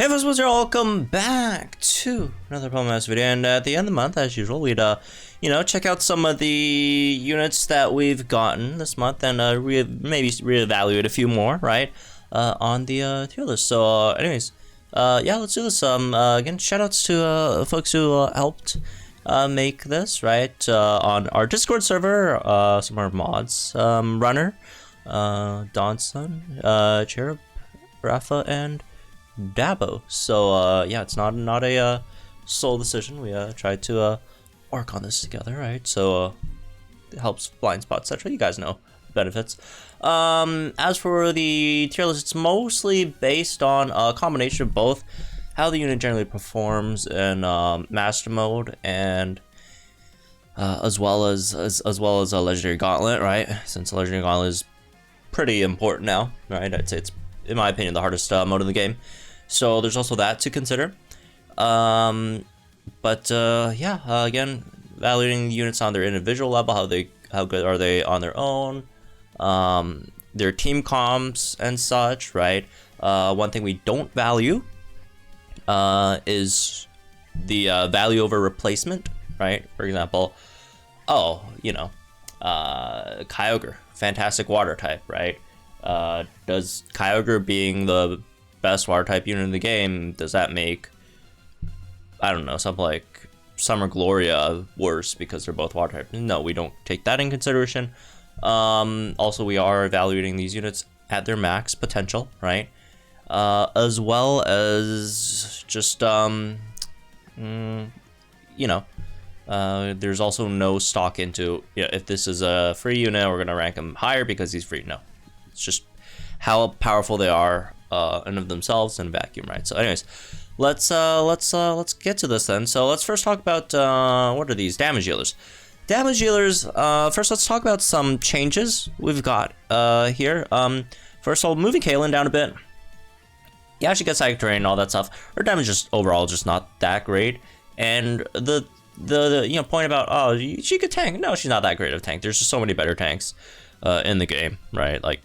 Hey folks, welcome back to another Pokémon video, and at the end of the month, as usual, we'd check out some of the units that we've gotten this month, and maybe reevaluate a few more, right, on the tier list. So, anyways, yeah, let's do this. Again, shoutouts to folks who helped make this, right, on our Discord server. Some of our mods, Runner, Donson, Cherub, Rafa, and Dabo. So yeah, it's not a sole decision. We tried to work on this together, right? So it helps blind spot, etc. You guys know benefits. As for the tier list, it's mostly based on a combination of both how the unit generally performs in master mode and as well as a legendary gauntlet, right? Since a legendary gauntlet is pretty important now, right? I'd say it's, in my opinion, the hardest mode in the game. So there's also that to consider. Yeah, again, evaluating the units on their individual level, how good are they on their own, their team comps and such, right? One thing we don't value is the value over replacement, right? For example, Kyogre, fantastic water type, right? Does Kyogre being the best water type unit in the game, does that make, I don't know, something like Summer Gloria worse because they're both water type? No, we don't take that in consideration. Also, we are evaluating these units at their max potential, right? As well as just, there's also no stock into, if this is a free unit, we're going to rank him higher because he's free. No, it's just how powerful they are in of themselves in a vacuum, right? So anyways, let's get to this then. So let's first talk about what are these damage dealers. Damage dealers, first let's talk about some changes we've got here. First of all, moving Kaylin down a bit. Yeah, she gets psychic terrain and all that stuff. Her damage is overall just not that great. And the point about, she could tank. No, she's not that great of a tank. There's just so many better tanks in the game, right? Like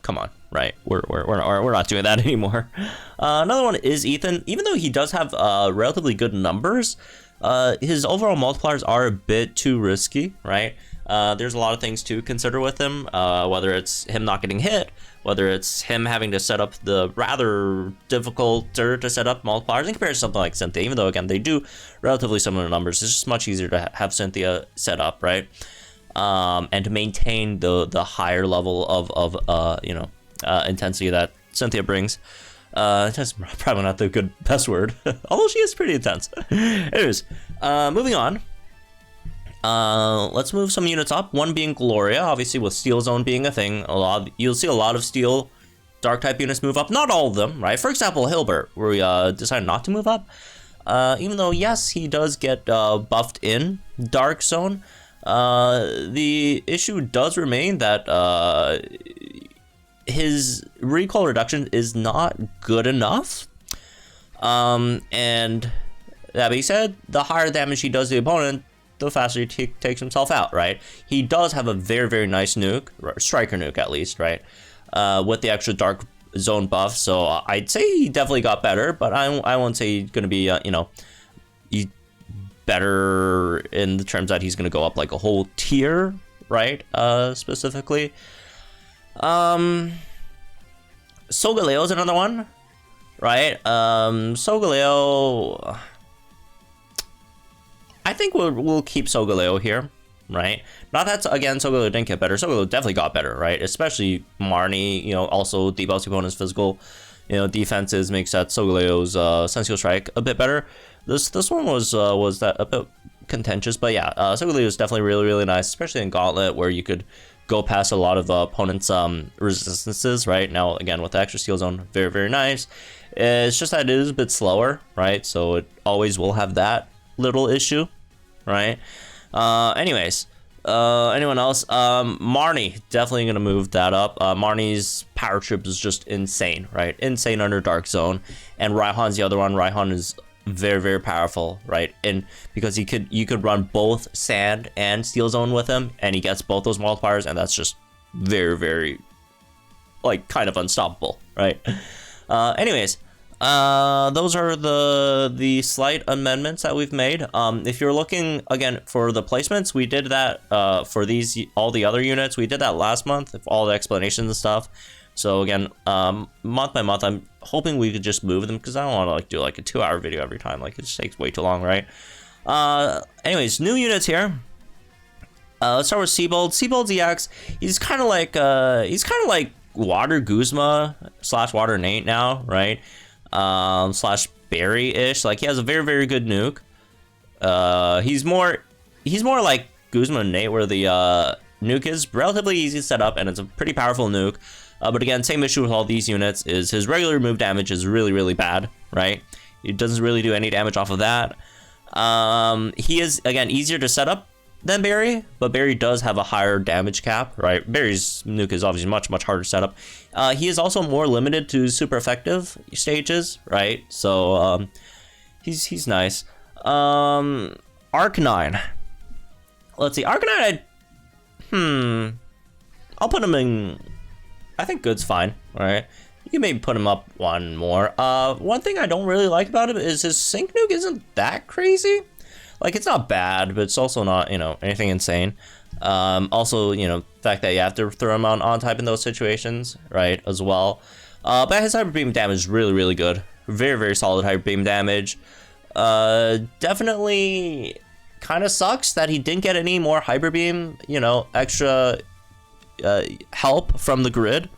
come on, right? We're not doing that anymore. Another one is Ethan. Even though he does have relatively good numbers, his overall multipliers are a bit too risky, right? There's a lot of things to consider with him, whether it's him not getting hit, whether it's him having to set up the rather difficulter to set up multipliers in comparison to something like Cynthia. Even though, again, they do relatively similar numbers, it's just much easier to have Cynthia set up, right? And to maintain the higher level of intensity that Cynthia brings. That's probably not the best word, although she is pretty intense. Anyways, moving on. Let's move some units up. One being Gloria, obviously with Steel Zone being a thing. You'll see a lot of Steel Dark type units move up. Not all of them, right? For example, Hilbert, where we decided not to move up. Even though, yes, he does get buffed in Dark Zone. The issue does remain that his recoil reduction is not good enough. And that being said, the higher damage he does to the opponent, the faster he takes himself out, right? He does have a very, very nice nuke, striker nuke at least, right? With the extra dark zone buff, so I'd say he definitely got better, but I won't say he's going to be, better in the terms that he's going to go up like a whole tier, right? Specifically. Solgaleo is another one, right? Solgaleo, I think we'll keep Solgaleo here, right? Not that, again, Solgaleo didn't get better. Solgaleo definitely got better, right? Especially Marnie, also debuffs opponent's physical, defenses, makes that Solgaleo's Sensio Strike a bit better. This one was that a bit contentious, but yeah, Solgaleo is definitely really, really nice, especially in Gauntlet, where you could go past a lot of opponents' resistances, right? Now, again, with the extra Steel Zone, very, very nice. It's just that it is a bit slower, right? So it always will have that little issue, right? Anyways, anyone else? Marnie, definitely gonna move that up. Marnie's power trip is just insane, right? Insane under Dark Zone. And Raihan's the other one. Raihan is very, very powerful, right? And because you could run both Sand and Steel Zone with him, and he gets both those multipliers, and that's just very, very, kind of unstoppable, right? Anyways, those are the slight amendments that we've made. If you're looking again for the placements, we did that for all the other units. We did that last month, all the explanations and stuff. So again, month by month, I'm hoping we could just move them because I don't want to like do like a 2-hour video every time. Like it just takes way too long, right? Anyways, new units here. Let's start with Seabold. Seabold's EX. He's kind of like Water Guzma / Water Nate now, right? Slash Berry-ish. Like he has a very, very good nuke. He's more like Guzma and Nate, where the nuke is relatively easy to set up and it's a pretty powerful nuke. But again, same issue with all these units is his regular move damage is really, really bad, right? He doesn't really do any damage off of that. He is, again, easier to set up than Barry, but Barry does have a higher damage cap, right? Barry's nuke is obviously much, much harder to set up. He is also more limited to super effective stages, right? So, he's nice. Arcanine. Let's see, Arcanine, I'll put him in, I think good's fine, all right? You can maybe put him up one more. One thing I don't really like about him is his sync nuke isn't that crazy. Like, it's not bad, but it's also not, you know, anything insane. Also, you know, the fact that you have to throw him on type in those situations, right, as well. But his Hyper Beam damage is really, really good. Very, very solid Hyper Beam damage. Definitely kind of sucks that he didn't get any more Hyper Beam, you know, extra help from the grid,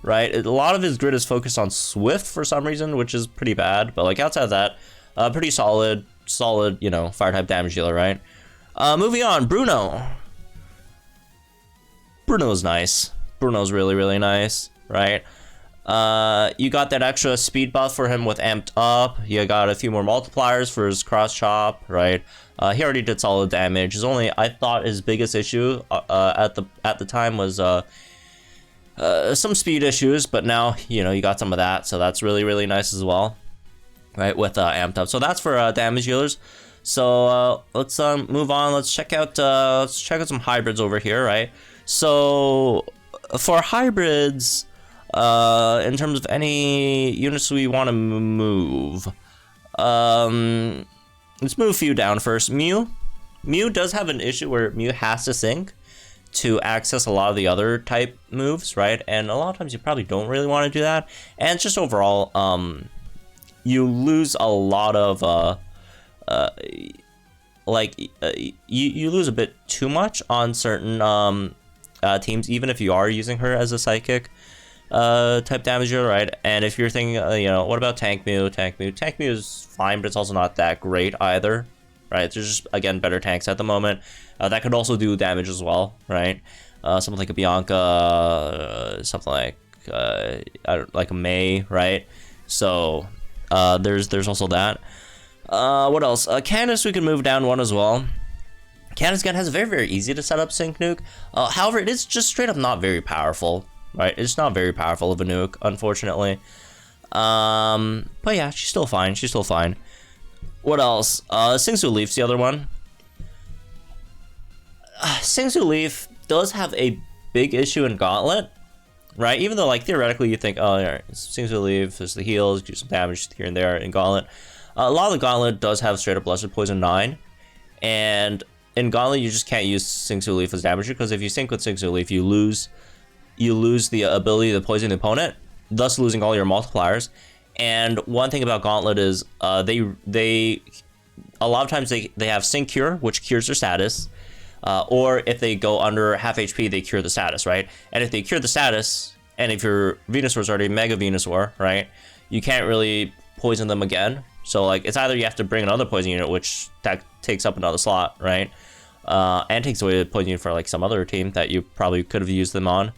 right? A lot of his grid is focused on Swift for some reason, which is pretty bad. But, like, outside of that, pretty solid, you know, fire type damage dealer, right? Moving on, Bruno. Bruno's nice. Bruno's really, really nice, right? You got that extra speed buff for him with Amped Up. You got a few more multipliers for his cross chop, right? He already did solid damage. His only, I thought, his biggest issue at the time was some speed issues, but now, you know, you got some of that, so that's really, really nice as well. Right, with Amped Up. So that's for damage dealers. So let's move on. Let's check out some hybrids over here, right? So for hybrids, in terms of any units we want to move, let's move a few down first. Mew does have an issue where Mew has to sync to access a lot of the other type moves, right? And a lot of times you probably don't really want to do that. And it's just overall, you lose a lot of you lose a bit too much on certain teams, even if you are using her as a psychic type damager, right? And if you're thinking, you know, what about Tank Mew? Tank Mew is fine, but it's also not that great either, right? There's just, again, better tanks at the moment that could also do damage as well, right? Something like a Bianca, something like like a May, right? So there's also that. What else? Candace, we can move down one as well. Candace, again, has a very, very easy to set up sync nuke. However, it is just straight up not very powerful, right? It's not very powerful of a nuke, unfortunately. But yeah, she's still fine. She's still fine. What else? Singsu Leaf's the other one. Singsu Leaf does have a big issue in Gauntlet, right? Even though, like, theoretically you think, oh, yeah, Singsu Leaf is the heals, do some damage here and there in Gauntlet. A lot of the Gauntlet does have straight up Blessed Poison 9, and in Gauntlet you just can't use Singsu Leaf as damager, because if you sync with Singsu Leaf, you lose the ability to poison the opponent, thus losing all your multipliers. And one thing about Gauntlet is they a lot of times they have Sync Cure, which cures their status, or if they go under half HP, they cure the status, right? And if they cure the status, and if your Venusaur is already Mega Venusaur, right, you can't really poison them again. So, like, it's either you have to bring another poison unit, which that takes up another slot, right? And takes away the poison unit for, like, some other team that you probably could have used them on.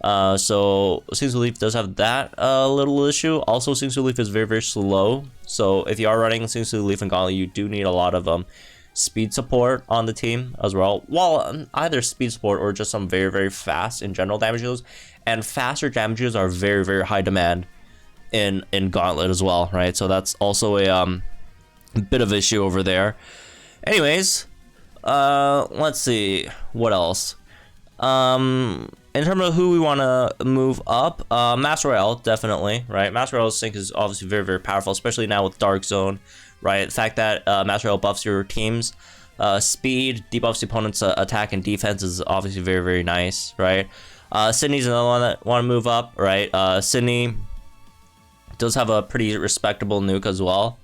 So Singsu Leaf does have that little issue. Also, Singsu Leaf is very, very slow. So if you are running Singsu Leaf and Gauntlet, you do need a lot of speed support on the team as well. Well, either speed support or just some very, very fast in general damage deals. And faster damages are very, very high demand in Gauntlet as well, right? So that's also a bit of issue over there. Anyways, let's see what else. in terms of who we want to move up, Master Royale, definitely, right? Master Royale's sync is obviously very, very powerful, especially now with Dark Zone, right? The fact that Master Royale buffs your team's speed, debuffs the opponent's attack and defense is obviously very, very nice, right? Sydney's another one that want to move up, right? Sydney does have a pretty respectable nuke as well.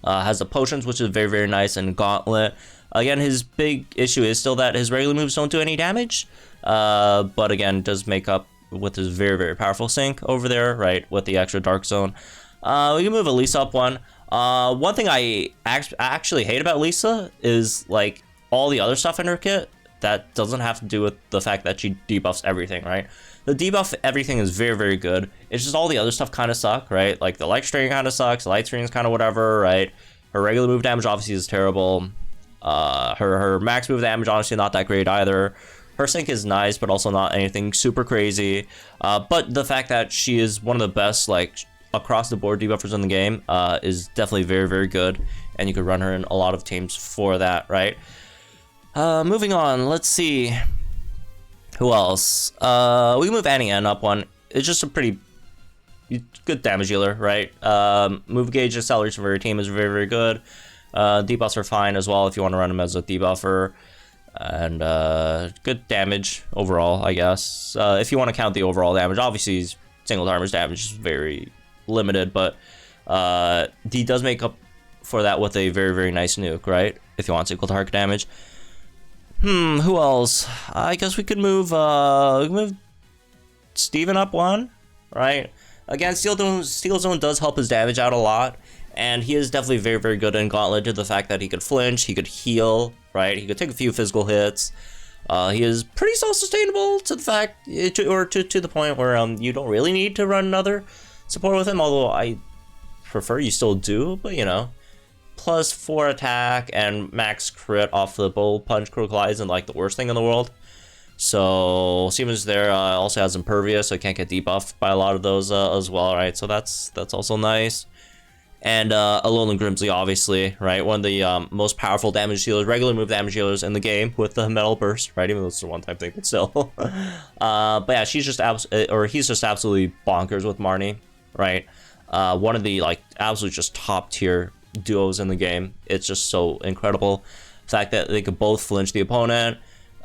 Has the potions, which is very, very nice, and Gauntlet. Again, his big issue is still that his regular moves don't do any damage, but again, does make up with his very, very powerful sync over there, right, with the extra Dark Zone. We can move Elisa up one. One thing I actually hate about Lisa is, like, all the other stuff in her kit that doesn't have to do with the fact that she debuffs everything, right? The debuff everything is very, very good. It's just all the other stuff kind of suck, right? Like, the light string kind of sucks, the light string is kind of whatever, right? Her regular move damage obviously is terrible. Her max move damage honestly not that great either. Her sync is nice, but also not anything super crazy. But the fact that she is one of the best, like, across the board debuffers in the game is definitely very, very good, and you could run her in a lot of teams for that, right? Moving on, let's see who else. We can move Annie N up one. It's just a pretty good damage dealer, right? Move gauge acceleration for your team is very, very good. Debuffs are fine as well if you want to run him as a debuffer, and good damage overall, I guess. If you want to count the overall damage, obviously single target's damage is very limited, but he does make up for that with a very, very nice nuke, right? If you want single target damage. Who else? I guess we could move Steven up one, right? Again, Steel Zone does help his damage out a lot, and he is definitely very, very good in Gauntlet to the fact that he could flinch, he could heal, right? He could take a few physical hits. He is pretty self-sustainable to the fact, to the point where you don't really need to run another support with him, although I prefer you still do, but you know. Plus 4 attack and max crit off the Bolt Punch Crocodile isn't like the worst thing in the world. So Siemens there also has Impervious, so it can't get debuffed by a lot of those as well, right? So that's also nice. And Alolan Grimsley, obviously, right? One of the most powerful damage dealers, regular move damage dealers in the game with the Metal Burst, right? Even though it's a one-time thing, but still. But yeah, he's just absolutely bonkers with Marnie, right? One of the like absolute just top tier duos in the game. It's just so incredible. The fact that they could both flinch the opponent.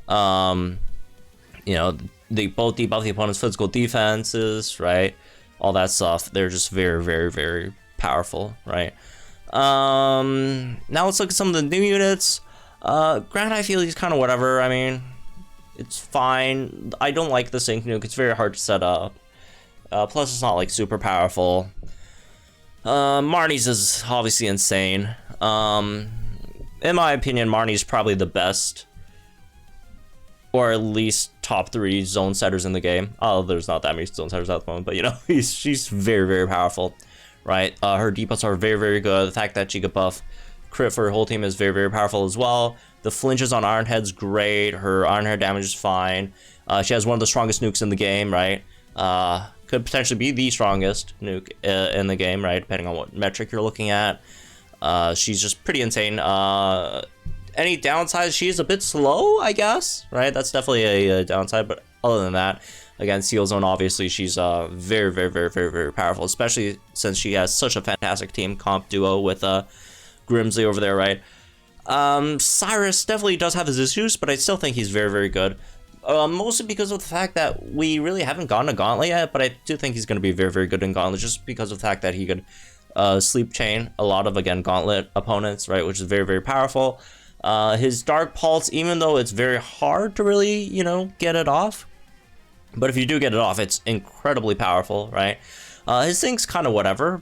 You know, they both debuff the opponent's physical defenses, right? All that stuff. They're just very, very, very powerful, right? Now let's look at some of the new units. Grant, I feel he's kind of whatever. I mean, it's fine. I don't like the sync nuke. It's very hard to set up. Plus, it's not like super powerful. Marnie's is obviously insane. In my opinion, Marnie's probably the best, or at least top 3 zone setters in the game. Oh, there's not that many zone setters at the moment, but you know, she's very, very powerful, right? Her debuffs are very, very good. The fact that she could buff crit for her whole team is very, very powerful as well. The flinches on Ironhead's great. Her Ironhead damage is fine. She has one of the strongest nukes in the game, right? Could potentially be the strongest nuke in the game, right? Depending on what metric you're looking at. She's just pretty insane. Any downsides? She's a bit slow, I guess, right? That's definitely a downside, but other than that, again, Steel Zone, obviously, she's very, very, very, very, very powerful, especially since she has such a fantastic team comp duo with Grimsley over there, right? Cyrus definitely does have his issues, but I still think he's very, very good. Mostly because of the fact that we really haven't gotten a Gauntlet yet, but I do think he's going to be very, very good in Gauntlet, just because of the fact that he could sleep chain a lot of, again, Gauntlet opponents, right, which is very, very powerful. His Dark Pulse, even though it's very hard to really, you know, get it off, but if you do get it off, it's incredibly powerful, right? His thing's kind of whatever,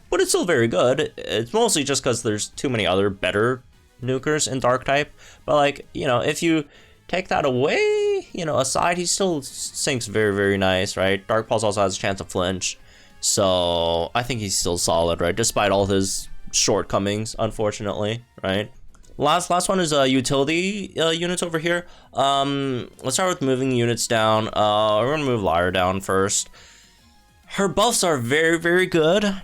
but it's still very good. It's mostly just because there's too many other better nukers in Dark type, but, like, you know, if you take that away, you know, aside, he still sinks very, very nice, right? Dark Pulse also has a chance to flinch, so I think he's still solid, right? Despite all his shortcomings, unfortunately, right? Last one is utility units over here. Let's start with moving units down. We're gonna move Lyra down first. Her buffs are very, very good,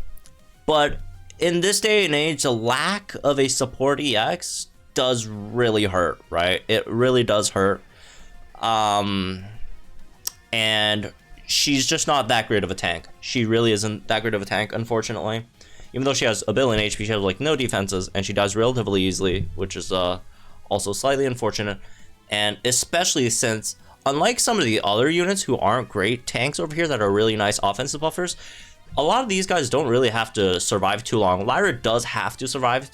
but in this day and age, the lack of a support EX does really hurt, right? It really does hurt. and she's just not that great of a tank. She really isn't that great of a tank, unfortunately. Even though she has a billion HP, she has like no defenses, and she dies relatively easily, which is also slightly unfortunate. And especially since, unlike some of the other units who aren't great tanks over here that are really nice offensive buffers, a lot of these guys don't really have to survive too long. Lyra does have to survive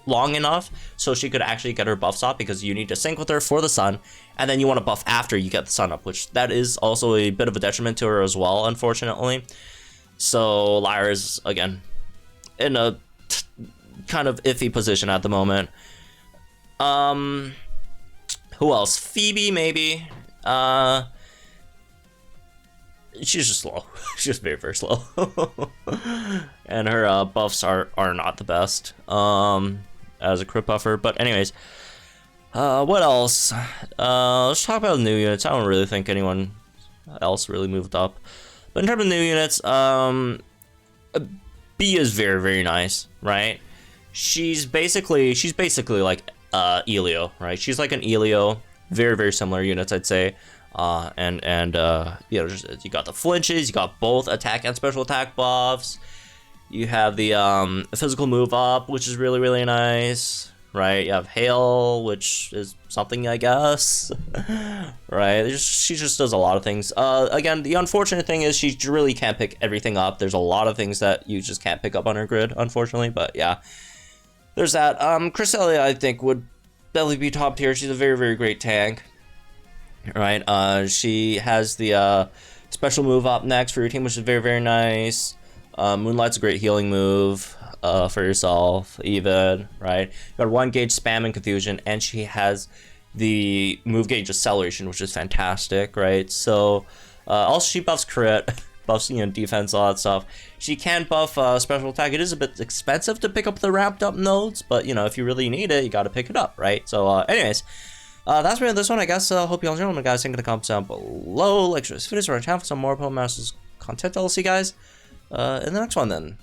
long enough so she could actually get her buffs up, because you need to sync with her for the sun, and then you want to buff after you get the sun up, which that is also a bit of a detriment to her as well, unfortunately. So Lyra's, again, in a kind of iffy position at the moment. Who else? Phoebe, maybe. She's just slow. She's just very, very slow. And her buffs are not the best as a crit buffer. But anyways, what else? Let's talk about new units. I don't really think anyone else really moved up. But in terms of new units, B is very, very nice, right? She's basically like Elio, right? She's like an Elio, very, very similar units, I'd say. You know, you got the flinches, you got both attack and special attack buffs. You have the physical move up, which is really, really nice, right? You have hail, which is something, I guess, right? She just does a lot of things. Again, the unfortunate thing is she really can't pick everything up. There's a lot of things that you just can't pick up on her grid, unfortunately, but yeah. There's that. Cresselia, I think, would definitely be top tier. She's a very, very great tank. Right, she has the special move up next for your team, which is very, very nice. Moonlight's a great healing move for yourself, even, right? You got 1 gauge spam and confusion, and she has the move gauge acceleration, which is fantastic, right? So, also she buffs crit, buffs, you know, defense, all that stuff. She can buff special attack. It is a bit expensive to pick up the ramped up nodes, but, you know, if you really need it, you got to pick it up, right? So, anyways. That's me on this one, I guess. Hope you all enjoyed it, guys. Think in the comments down below. Like, share this video, for our channel for some more Pokemon Masters content. I'll see you guys in the next one, then.